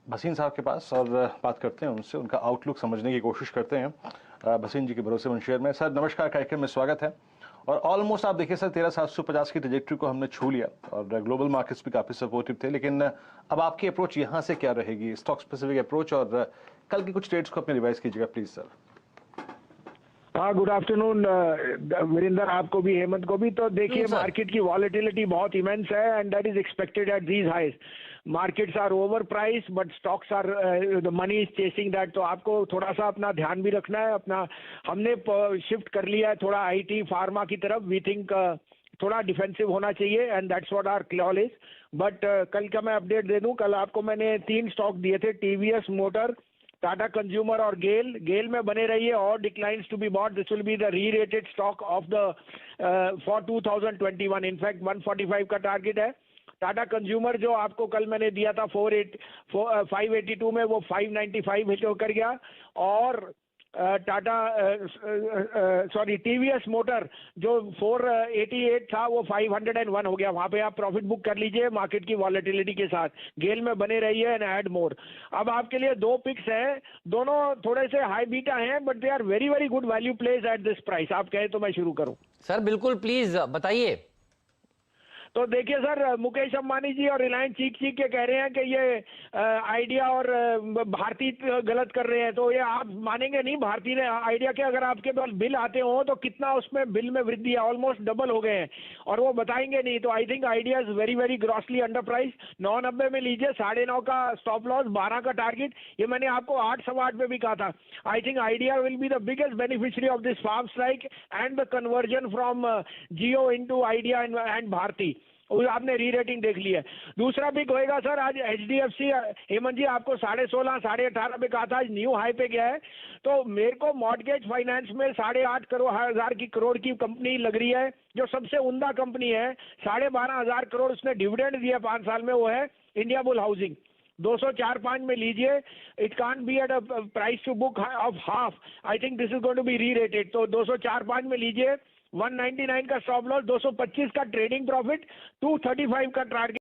भसीन साहब के पास और बात करते हैं उनसे, उनका आउटलुक समझने की कोशिश करते हैं। भसीन जी के भरोसेमंद शेयर में। सर नमस्कार, कार्यक्रम में स्वागत है। और ऑलमोस्ट आप देखिए सर 13,750 की ट्रेजेक्टरी को हमने छू लिया और ग्लोबल मार्केट्स भी काफ़ी सपोर्टिव थे, लेकिन अब आपकी अप्रोच यहाँ से क्या रहेगी, स्टॉक स्पेसिफिक अप्रोच, और कल की कुछ ट्रेड्स को अपने रिवाइज कीजिएगा प्लीज सर। हाँ, गुड आफ्टरनून वीरेंद्र, आपको भी, हेमंत को भी। तो देखिए, मार्केट की वॉलेटिलिटी बहुत इमेंस है and that is expected at these highs. Markets are over price but stocks are, the money is chasing that. तो आपको थोड़ा सा अपना ध्यान भी रखना है। अपना हमने शिफ्ट कर लिया है थोड़ा आईटी फार्मा की तरफ। वी थिंक थोड़ा डिफेंसिव होना चाहिए and that's what our call is. But कल का मैं अपडेट दे दूं। कल आपको मैंने 3 स्टॉक दिए थे, टीवीएस मोटर, टाटा कंज्यूमर और गेल में बने रहिए। और declines to be bought, this will be the re-rated stock of the for 2021। In fact 145 का टारगेट है। टाटा कंज्यूमर जो आपको कल मैंने दिया था 582 में, वो 595 होकर गया। और टीवीएस मोटर जो 488 था वो 501 हो गया। वहां पे आप प्रॉफिट बुक कर लीजिए मार्केट की वॉलेटिलिटी के साथ। गेल में बने रहिए एंड ऐड मोर। अब आपके लिए 2 पिक्स हैं, दोनों थोड़े से हाई बीटा हैं but they are very very good value place at this price. आप कहें तो मैं शुरू करूं? सर बिल्कुल, प्लीज बताइए। तो देखिए सर, मुकेश अंबानी जी और रिलायंस चीख के कह रहे हैं कि ये आइडिया और भारती गलत कर रहे हैं। तो ये आप मानेंगे नहीं, भारती ने आइडिया के अगर आपके पास बिल आते हो तो कितना उसमें बिल में वृद्धि है, ऑलमोस्ट डबल हो गए हैं, और वो बताएंगे नहीं। तो आई think idea is very very grossly under price. 990 में लीजिए, 9.5 का स्टॉप लॉस, 12 का टारगेट। ये मैंने आपको 8.8 पे भी कहा था। I think Idea will be the biggest beneficiary of this farm strike and the conversion from Jio into Idea and Bharti. आपने री रेटिंग देख ली है। दूसरा पिक होएगा सर, आज एचडीएफसी, हेमंत जी आपको 16.5 18.5 पे कहा था, आज न्यू हाई पे गया है। तो मेरे को मॉर्गेज फाइनेंस में 8.5 करोड़ की कंपनी लग रही है, जो सबसे उम्दा कंपनी है। 12,500 करोड़ उसने डिविडेंड दिया 5 साल में, वो है इंडिया बुल हाउसिंग। 204.5 में लीजिए। It can't be at a price to book of half. I think this is going to be rerated. तो 204.5 में लीजिए। 199 का स्टॉप लॉस, 225 का ट्रेडिंग प्रॉफिट, 235 का टारगेट।